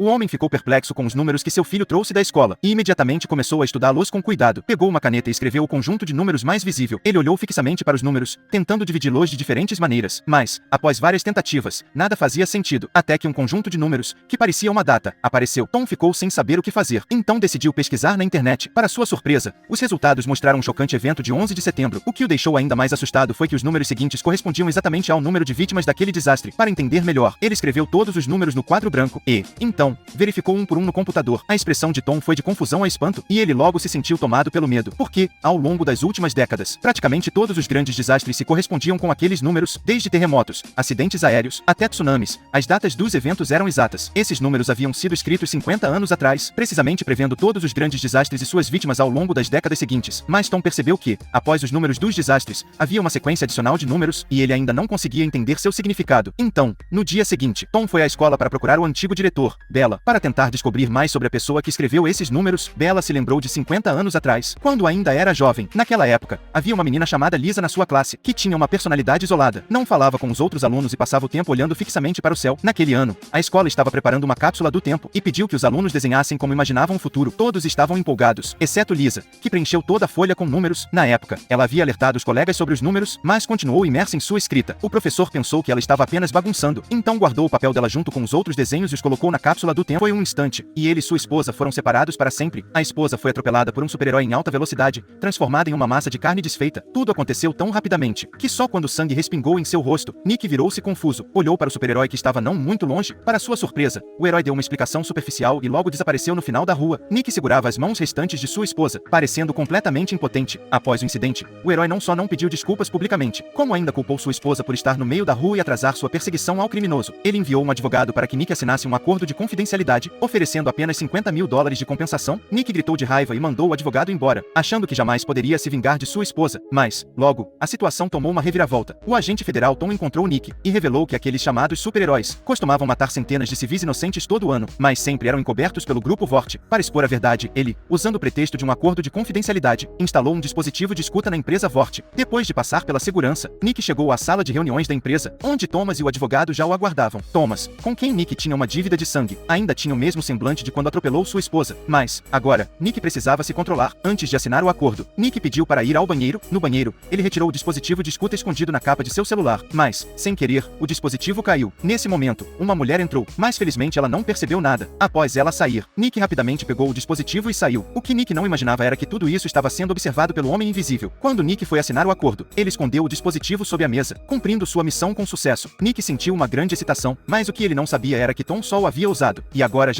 O homem ficou perplexo com os números que seu filho trouxe da escola, e imediatamente começou a estudá-los com cuidado. Pegou uma caneta e escreveu o conjunto de números mais visível. Ele olhou fixamente para os números, tentando dividi-los de diferentes maneiras. Mas, após várias tentativas, nada fazia sentido. Até que um conjunto de números, que parecia uma data, apareceu. Tom ficou sem saber o que fazer. Então decidiu pesquisar na internet. Para sua surpresa, os resultados mostraram um chocante evento de 11 de setembro. O que o deixou ainda mais assustado foi que os números seguintes correspondiam exatamente ao número de vítimas daquele desastre. Para entender melhor, ele escreveu todos os números no quadro branco e, então, verificou um por um no computador. A expressão de Tom foi de confusão a espanto, e ele logo se sentiu tomado pelo medo. Porque, ao longo das últimas décadas, praticamente todos os grandes desastres se correspondiam com aqueles números, desde terremotos, acidentes aéreos, até tsunamis. As datas dos eventos eram exatas. Esses números haviam sido escritos 50 anos atrás, precisamente prevendo todos os grandes desastres e suas vítimas ao longo das décadas seguintes. Mas Tom percebeu que, após os números dos desastres, havia uma sequência adicional de números, e ele ainda não conseguia entender seu significado. Então, no dia seguinte, Tom foi à escola para procurar o antigo diretor, Bella, para tentar descobrir mais sobre a pessoa que escreveu esses números. Bella se lembrou de 50 anos atrás, quando ainda era jovem. Naquela época, havia uma menina chamada Lisa na sua classe, que tinha uma personalidade isolada. Não falava com os outros alunos e passava o tempo olhando fixamente para o céu. Naquele ano, a escola estava preparando uma cápsula do tempo e pediu que os alunos desenhassem como imaginavam o futuro. Todos estavam empolgados, exceto Lisa, que preencheu toda a folha com números. Na época, ela havia alertado os colegas sobre os números, mas continuou imersa em sua escrita. O professor pensou que ela estava apenas bagunçando, então guardou o papel dela junto com os outros desenhos e os colocou na cápsula do tempo. Foi um instante, e ele e sua esposa foram separados para sempre. A esposa foi atropelada por um super-herói em alta velocidade, transformada em uma massa de carne desfeita. Tudo aconteceu tão rapidamente, que só quando o sangue respingou em seu rosto, Nick virou-se confuso. Olhou para o super-herói que estava não muito longe. Para sua surpresa, o herói deu uma explicação superficial e logo desapareceu no final da rua. Nick segurava as mãos restantes de sua esposa, parecendo completamente impotente. Após o incidente, o herói não só não pediu desculpas publicamente, como ainda culpou sua esposa por estar no meio da rua e atrasar sua perseguição ao criminoso. Ele enviou um advogado para que Nick assinasse um acordo de confidencialidade, oferecendo apenas $50 mil de compensação. Nick gritou de raiva e mandou o advogado embora, achando que jamais poderia se vingar de sua esposa. Mas, logo, a situação tomou uma reviravolta. O agente federal Tom encontrou Nick e revelou que aqueles chamados super-heróis costumavam matar centenas de civis inocentes todo ano, mas sempre eram encobertos pelo grupo Vought. Para expor a verdade, ele, usando o pretexto de um acordo de confidencialidade, instalou um dispositivo de escuta na empresa Vought. Depois de passar pela segurança, Nick chegou à sala de reuniões da empresa, onde Thomas e o advogado já o aguardavam. Thomas, com quem Nick tinha uma dívida de sangue, ainda tinha o mesmo semblante de quando atropelou sua esposa. Mas, agora, Nick precisava se controlar. Antes de assinar o acordo, Nick pediu para ir ao banheiro. No banheiro, ele retirou o dispositivo de escuta escondido na capa de seu celular. Mas, sem querer, o dispositivo caiu. Nesse momento, uma mulher entrou, mas felizmente ela não percebeu nada. Após ela sair, Nick rapidamente pegou o dispositivo e saiu. O que Nick não imaginava era que tudo isso estava sendo observado pelo homem invisível. Quando Nick foi assinar o acordo, ele escondeu o dispositivo sob a mesa, cumprindo sua missão com sucesso. Nick sentiu uma grande excitação, mas o que ele não sabia era que Tom só o havia usado. E agora